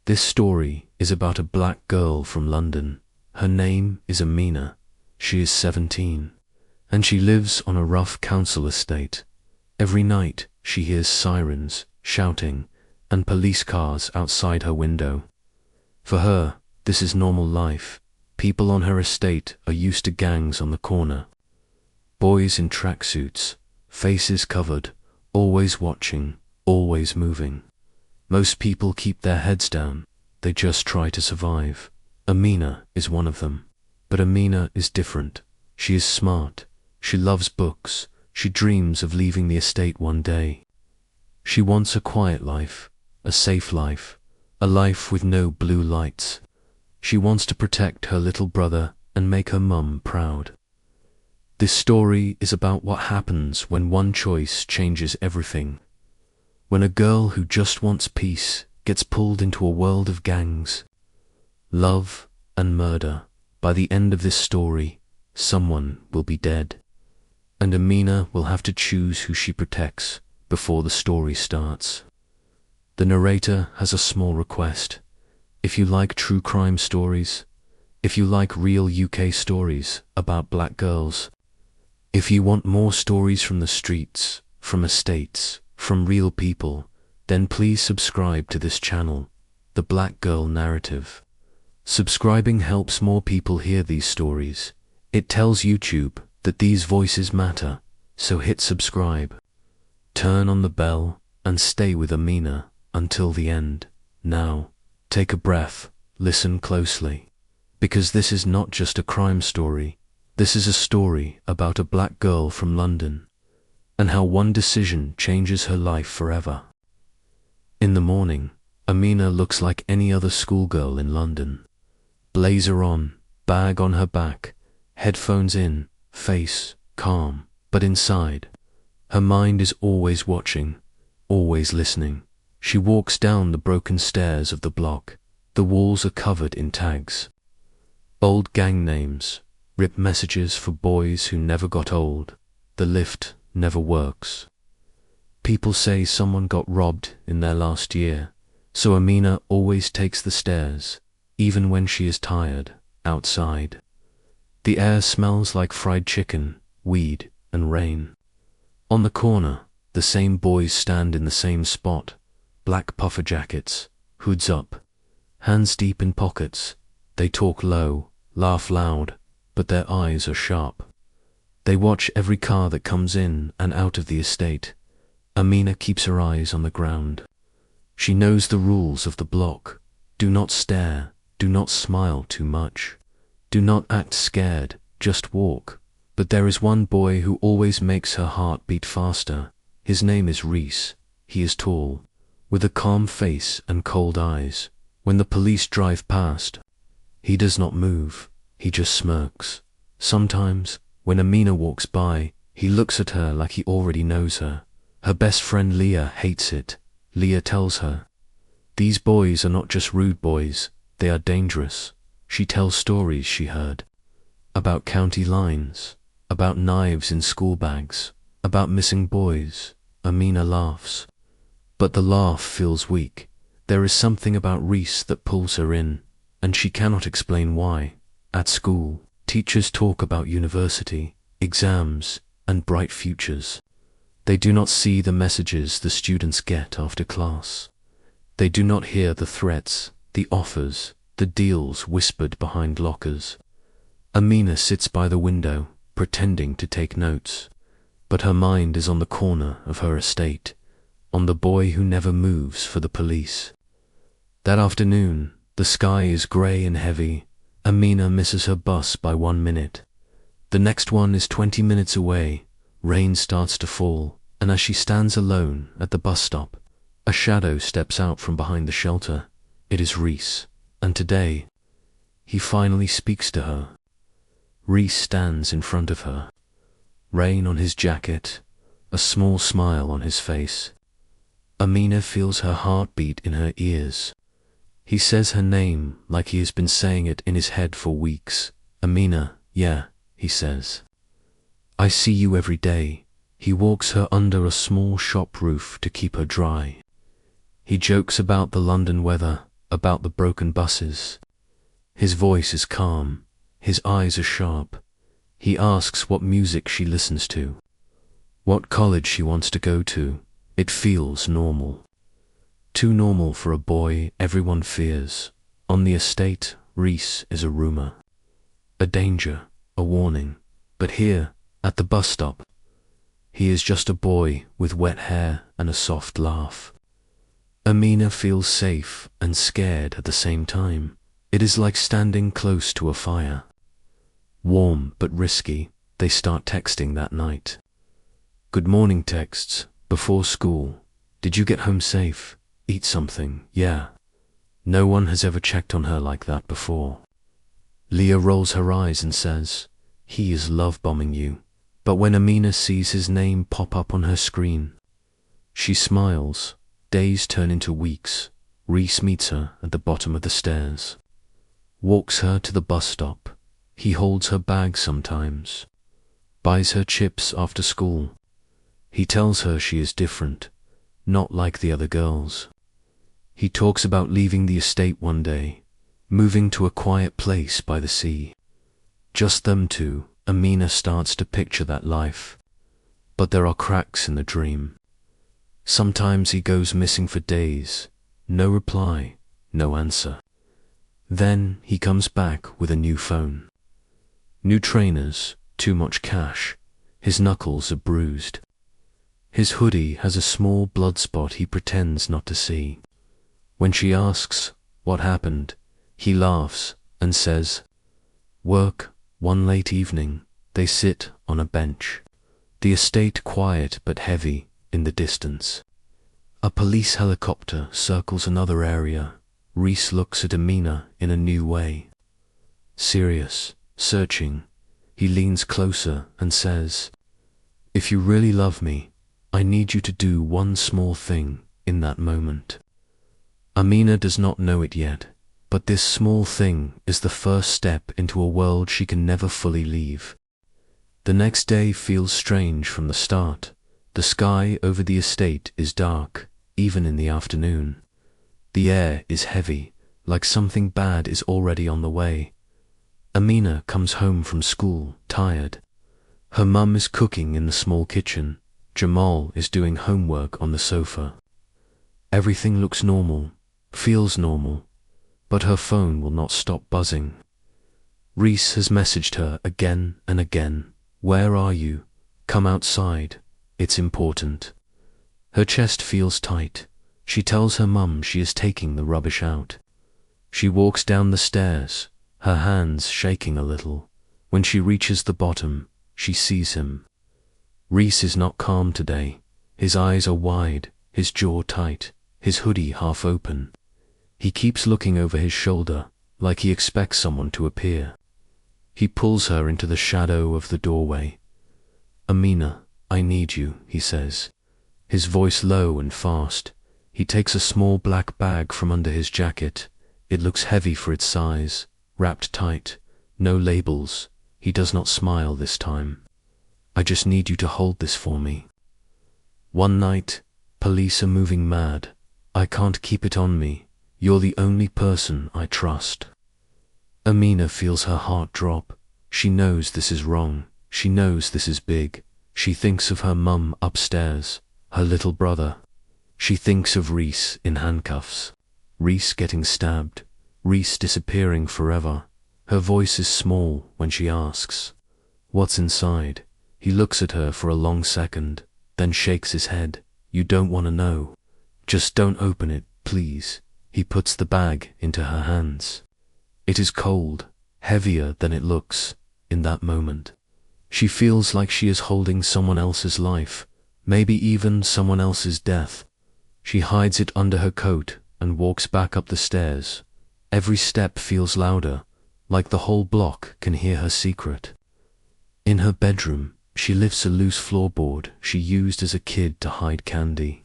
This story is about a black girl from London. Her name is Amina. She is 17, and she lives on a rough council estate. Every night she hears sirens, shouting, and police cars outside her window. For her, this is normal life. People on her estate are used to gangs on the corner. Boys in tracksuits, faces covered, always watching, always moving. Most people keep their heads down. They just try to survive. Amina is one of them. But Amina is different. She is smart. She loves books. She dreams of leaving the estate one day. She wants a quiet life, a safe life, a life with no blue lights. She wants to protect her little brother and make her mum proud. This story is about what happens when one choice changes everything. When a girl who just wants peace gets pulled into a world of gangs, love, and murder. By the end of this story, someone will be dead, and Amina will have to choose who she protects before the story starts. The narrator has a small request. If you like true crime stories, if you like real UK stories about black girls, if you want more stories from the streets, from estates, from real people, then please subscribe to this channel, The Black Girl Narrative. Subscribing helps more people hear these stories. It tells YouTube that these voices matter, so hit subscribe. Turn on the bell and stay with Amina until the end. Now, take a breath, listen closely, because this is not just a crime story. This is a story about a black girl from London, and how one decision changes her life forever. In the morning, Amina looks like any other schoolgirl in London. Blazer on, bag on her back, headphones in, face calm, but inside, her mind is always watching, always listening. She walks down the broken stairs of the block. The walls are covered in tags. Old gang names, ripped messages for boys who never got old. The lift never works. People say someone got robbed in their last year, so Amina always takes the stairs, even when she is tired, outside. The air smells like fried chicken, weed, and rain. On the corner, the same boys stand in the same spot, black puffer jackets, hoods up, hands deep in pockets. They talk low, laugh loud, but their eyes are sharp. They watch every car that comes in and out of the estate. Amina keeps her eyes on the ground. She knows the rules of the block. Do not stare, do not smile too much. Do not act scared, just walk. But there is one boy who always makes her heart beat faster. His name is Reese. He is tall, with a calm face and cold eyes. When the police drive past, he does not move, he just smirks. Sometimes, when Amina walks by, he looks at her like he already knows her. Her best friend Leah hates it. Leah tells her, "These boys are not just rude boys, they are dangerous." She tells stories she heard about county lines, about knives in school bags, about missing boys. Amina laughs, but the laugh feels weak. There is something about Reese that pulls her in, and she cannot explain why. At school, teachers talk about university, exams, and bright futures. They do not see the messages the students get after class. They do not hear the threats, the offers, the deals whispered behind lockers. Amina sits by the window, pretending to take notes, but her mind is on the corner of her estate, on the boy who never moves for the police. That afternoon, the sky is grey and heavy. Amina misses her bus by 1 minute. The next one is 20 minutes away. Rain starts to fall, and as she stands alone at the bus stop, a shadow steps out from behind the shelter. It is Reese, and today, he finally speaks to her. Reese stands in front of her, rain on his jacket, a small smile on his face. Amina feels her heartbeat in her ears. He says her name like he has been saying it in his head for weeks. "Amina, yeah," he says. "I see you every day." He walks her under a small shop roof to keep her dry. He jokes about the London weather. about the broken buses. His voice is calm, his eyes are sharp. He asks what music she listens to, what college she wants to go to. It feels normal. Too normal for a boy everyone fears. On the estate, Reese is a rumor, a danger, a warning. But here, at the bus stop, he is just a boy with wet hair and a soft laugh. Amina feels safe and scared at the same time. It is like standing close to a fire. Warm but risky, they start texting that night. Good morning texts, before school. Did you get home safe? Eat something, yeah. No one has ever checked on her like that before. Leah rolls her eyes and says, he is love-bombing you. But when Amina sees his name pop up on her screen, she smiles. Days turn into weeks. Reese meets her at the bottom of the stairs, walks her to the bus stop. He holds her bag sometimes, buys her chips after school. He tells her she is different, not like the other girls. He talks about leaving the estate one day, moving to a quiet place by the sea. Just them two. Amina starts to picture that life. But there are cracks in the dream. Sometimes he goes missing for days. No reply, no answer. Then he comes back with a new phone. New trainers, too much cash. His knuckles are bruised. His hoodie has a small blood spot he pretends not to see. When she asks what happened, he laughs and says, work. One late evening, they sit on a bench. The estate quiet but heavy in the distance. A police helicopter circles another area. Reese looks at Amina in a new way. Serious, searching, he leans closer and says, if you really love me, I need you to do one small thing in that moment. Amina does not know it yet, but this small thing is the first step into a world she can never fully leave. The next day feels strange from the start. The sky over the estate is dark, even in the afternoon. The air is heavy, like something bad is already on the way. Amina comes home from school, tired. Her mum is cooking in the small kitchen. Jamal is doing homework on the sofa. Everything looks normal, feels normal. But her phone will not stop buzzing. Reese has messaged her again and again. Where are you? Come outside. It's important. Her chest feels tight. She tells her mum she is taking the rubbish out. She walks down the stairs, her hands shaking a little. When she reaches the bottom, she sees him. Reese is not calm today. His eyes are wide, his jaw tight, his hoodie half open. He keeps looking over his shoulder, like he expects someone to appear. He pulls her into the shadow of the doorway. Amina, I need you, he says, his voice low and fast. He takes a small black bag from under his jacket. It looks heavy for its size, wrapped tight, no labels. He does not smile this time. I just need you to hold this for me. One night, police are moving mad. I can't keep it on me. You're the only person I trust. Amina feels her heart drop. She knows this is wrong. She knows this is big. She thinks of her mum upstairs, her little brother. She thinks of Reese in handcuffs, Reese getting stabbed, Reese disappearing forever. Her voice is small when she asks, what's inside? He looks at her for a long second, then shakes his head. You don't want to know. Just don't open it, please. He puts the bag into her hands. It is cold, heavier than it looks, in that moment. She feels like she is holding someone else's life, maybe even someone else's death. She hides it under her coat and walks back up the stairs. Every step feels louder, like the whole block can hear her secret. In her bedroom, she lifts a loose floorboard she used as a kid to hide candy.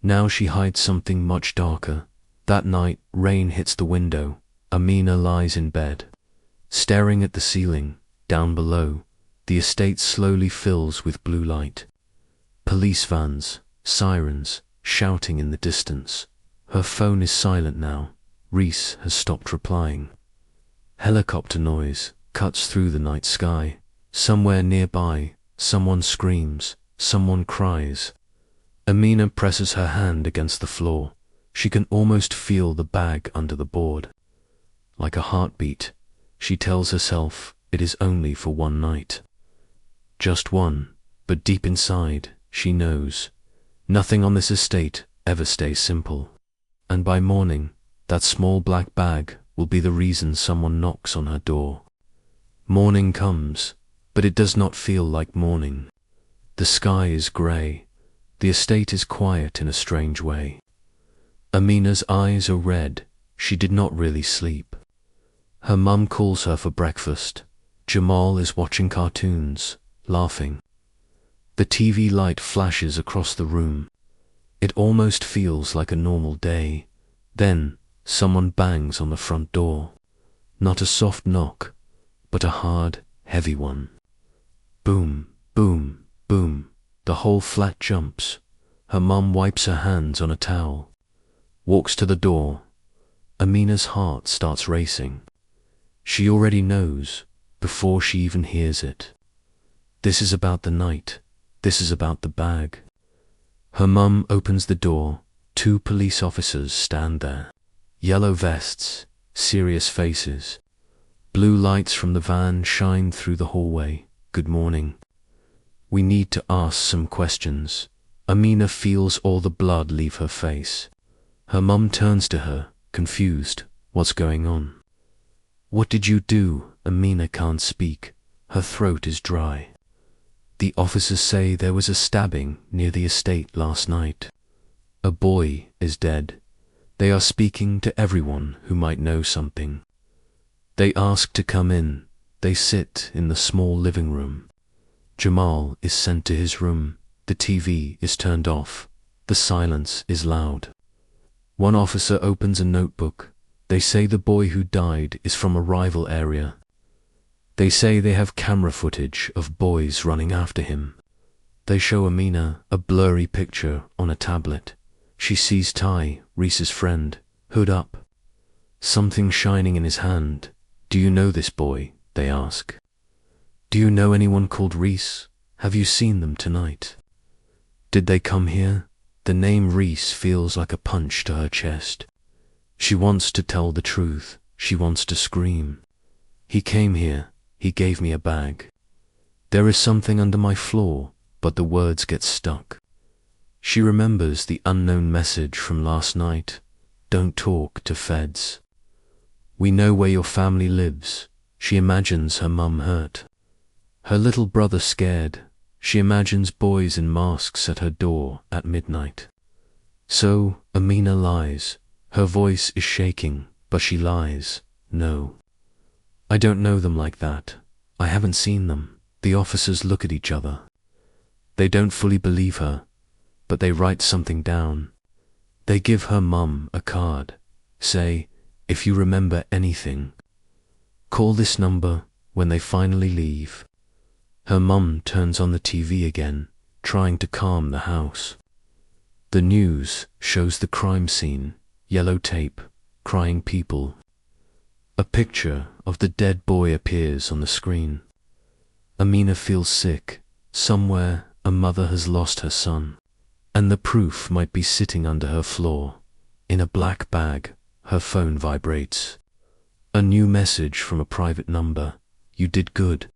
Now she hides something much darker. That night, rain hits the window. Amina lies in bed, staring at the ceiling. Down below, the estate slowly fills with blue light. Police vans, sirens, shouting in the distance. Her phone is silent now. Reese has stopped replying. Helicopter noise cuts through the night sky. Somewhere nearby, someone screams, someone cries. Amina presses her hand against the floor. She can almost feel the bag under the board. Like a heartbeat, she tells herself it is only for one night. Just one, but deep inside, she knows nothing on this estate ever stays simple. And by morning, that small black bag will be the reason someone knocks on her door. Morning comes, but it does not feel like morning. The sky is grey. The estate is quiet in a strange way. Amina's eyes are red. She did not really sleep. Her mum calls her for breakfast. Jamal is watching cartoons, laughing. The TV light flashes across the room. It almost feels like a normal day. Then, someone bangs on the front door. Not a soft knock, but a hard, heavy one. Boom, boom, boom. The whole flat jumps. Her mum wipes her hands on a towel, walks to the door. Amina's heart starts racing. She already knows, before she even hears it. This is about the night. This is about the bag. Her mum opens the door. 2 police officers stand there. Yellow vests, serious faces. Blue lights from the van shine through the hallway. Good morning. We need to ask some questions. Amina feels all the blood leave her face. Her mum turns to her, confused. What's going on? What did you do? Amina can't speak. Her throat is dry. The officers say there was a stabbing near the estate last night. A boy is dead. They are speaking to everyone who might know something. They ask to come in. They sit in the small living room. Jamal is sent to his room. The TV is turned off. The silence is loud. One officer opens a notebook. They say the boy who died is from a rival area. They say they have camera footage of boys running after him. They show Amina a blurry picture on a tablet. She sees Ty, Reese's friend, hood up. Something shining in his hand. Do you know this boy? They ask. Do you know anyone called Reese? Have you seen them tonight? Did they come here? The name Reese feels like a punch to her chest. She wants to tell the truth. She wants to scream. He came here. He gave me a bag. There is something under my floor, but the words get stuck. She remembers the unknown message from last night. Don't talk to feds. We know where your family lives. She imagines her mum hurt. Her little brother scared. She imagines boys in masks at her door at midnight. So Amina lies. Her voice is shaking, but she lies. No. I don't know them like that. I haven't seen them. The officers look at each other. They don't fully believe her, but they write something down. They give her mum a card. Say, if you remember anything, call this number when they finally leave. Her mum turns on the TV again, trying to calm the house. The news shows the crime scene, yellow tape, crying people. A picture of the dead boy appears on the screen. Amina feels sick. Somewhere a mother has lost her son, and the proof might be sitting under her floor. In a black bag, her phone vibrates. A new message from a private number. You did good.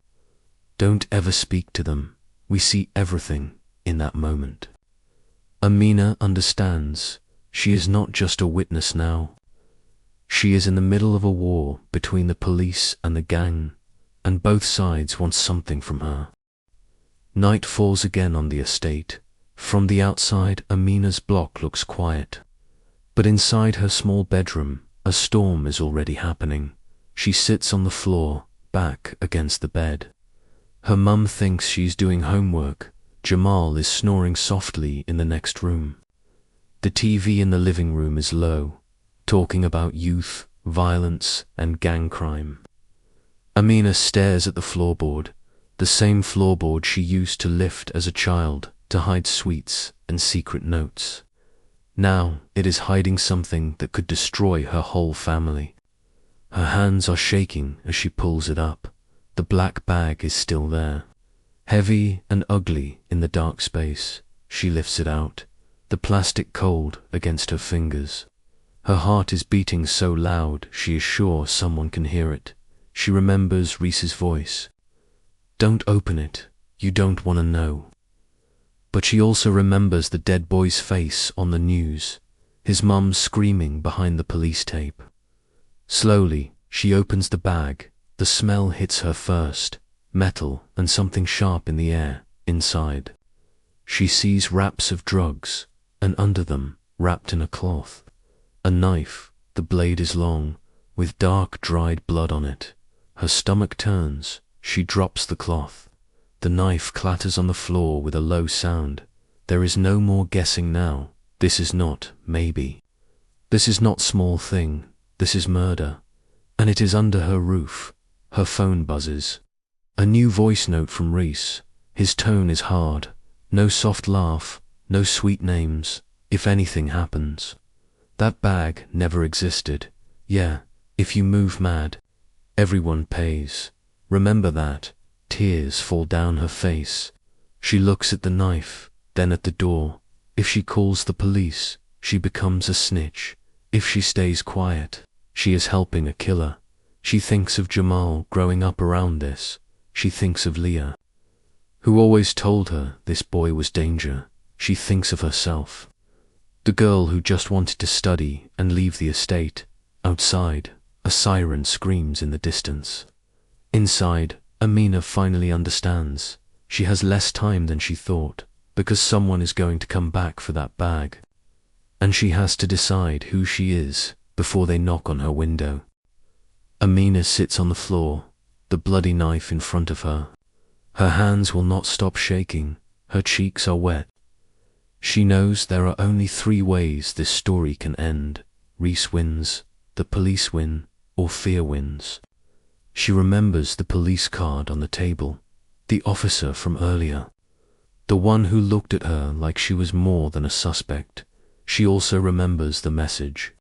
Don't ever speak to them. We see everything in that moment. Amina understands. She is not just a witness now. She is in the middle of a war between the police and the gang, and both sides want something from her. Night falls again on the estate. From the outside, Amina's block looks quiet. But inside her small bedroom, a storm is already happening. She sits on the floor, back against the bed. Her mum thinks she's doing homework. Jamal is snoring softly in the next room. The TV in the living room is low, talking about youth, violence, and gang crime. Amina stares at the floorboard, the same floorboard she used to lift as a child to hide sweets and secret notes. Now it is hiding something that could destroy her whole family. Her hands are shaking as she pulls it up. The black bag is still there. Heavy and ugly in the dark space, she lifts it out, the plastic cold against her fingers. Her heart is beating so loud she is sure someone can hear it. She remembers Reese's voice. Don't open it, you don't want to know. But she also remembers the dead boy's face on the news, his mum screaming behind the police tape. Slowly, she opens the bag. The smell hits her first, metal and something sharp in the air, inside. She sees wraps of drugs, and under them, wrapped in a cloth, a knife. The blade is long, with dark dried blood on it. Her stomach turns. She drops the cloth. The knife clatters on the floor with a low sound. There is no more guessing now. This is not maybe. This is not small thing. This is murder. And it is under her roof. Her phone buzzes. A new voice note from Reese. His tone is hard. No soft laugh. No sweet names. If anything happens. That bag never existed. Yeah, if you move mad, everyone pays. Remember that. Tears fall down her face. She looks at the knife, then at the door. If she calls the police, she becomes a snitch. If she stays quiet, she is helping a killer. She thinks of Jamal growing up around this. She thinks of Leah, who always told her this boy was danger. She thinks of herself, the girl who just wanted to study and leave the estate. Outside, a siren screams in the distance. Inside, Amina finally understands. She has less time than she thought, because someone is going to come back for that bag. And she has to decide who she is before they knock on her window. Amina sits on the floor, the bloody knife in front of her. Her hands will not stop shaking. Her cheeks are wet. She knows there are only 3 ways this story can end. Reese wins, the police win, or fear wins. She remembers the police card on the table, the officer from earlier, the one who looked at her like she was more than a suspect. She also remembers the message.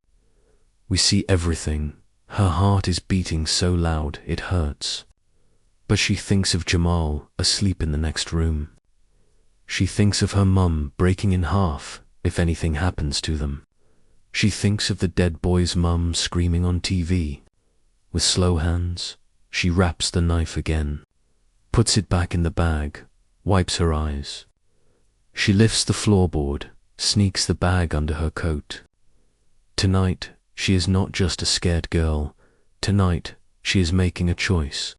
We see everything. Her heart is beating so loud it hurts. But she thinks of Jamal asleep in the next room. She thinks of her mum breaking in half if anything happens to them. She thinks of the dead boy's mum screaming on TV. With slow hands, she wraps the knife again, puts it back in the bag, wipes her eyes. She lifts the floorboard, sneaks the bag under her coat. Tonight, she is not just a scared girl. Tonight, she is making a choice.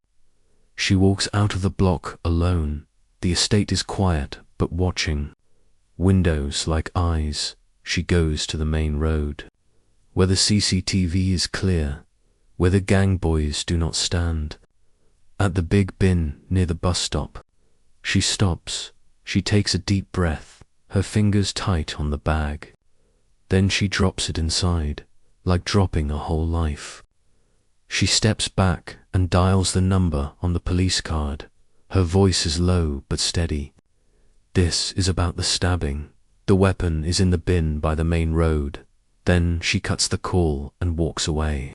She walks out of the block alone. The estate is quiet, but watching. Windows like eyes. She goes to the main road, where the CCTV is clear, where the gang boys do not stand. At the big bin near the bus stop, she stops. She takes a deep breath, her fingers tight on the bag. Then she drops it inside, like dropping a whole life. She steps back and dials the number on the police card. Her voice is low but steady. This is about the stabbing. The weapon is in the bin by the main road. Then she cuts the call and walks away.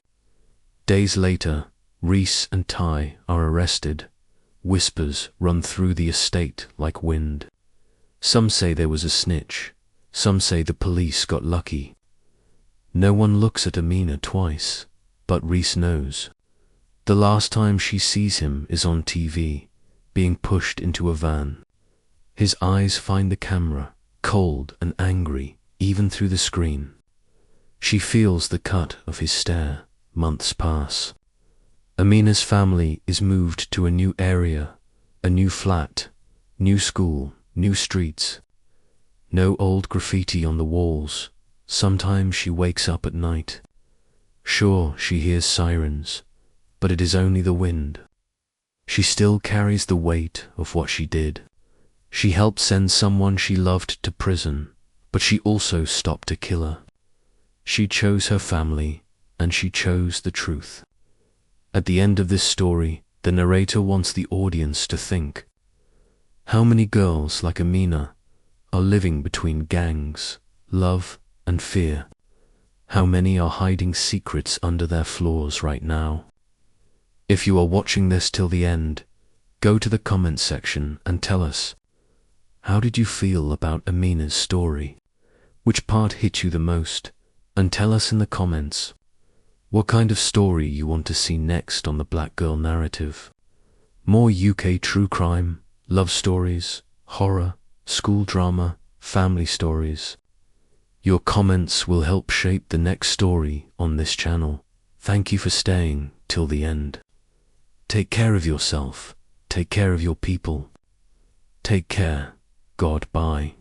Days later, Reese and Ty are arrested. Whispers run through the estate like wind. Some say there was a snitch. Some say the police got lucky. No one looks at Amina twice, but Reese knows. The last time she sees him is on TV, being pushed into a van. His eyes find the camera, cold and angry, even through the screen. She feels the cut of his stare. Months pass. Amina's family is moved to a new area, a new flat, new school, new streets. No old graffiti on the walls. Sometimes she wakes up at night. Sure, she hears sirens, but it is only the wind. She still carries the weight of what she did. She helped send someone she loved to prison, but she also stopped a killer. She chose her family, and she chose the truth. At the end of this story, the narrator wants the audience to think. How many girls like Amina are living between gangs, love, and fear. How many are hiding secrets under their floors right now? If you are watching this till the end, go to the comment section and tell us, how did you feel about Amina's story? Which part hit you the most? And tell us in the comments what kind of story you want to see next on the Black Girl Narrative. More UK true crime, love stories, horror, school drama, family stories. Your comments will help shape the next story on this channel. Thank you for staying till the end. Take care of yourself. Take care of your people. Take care. God, bye.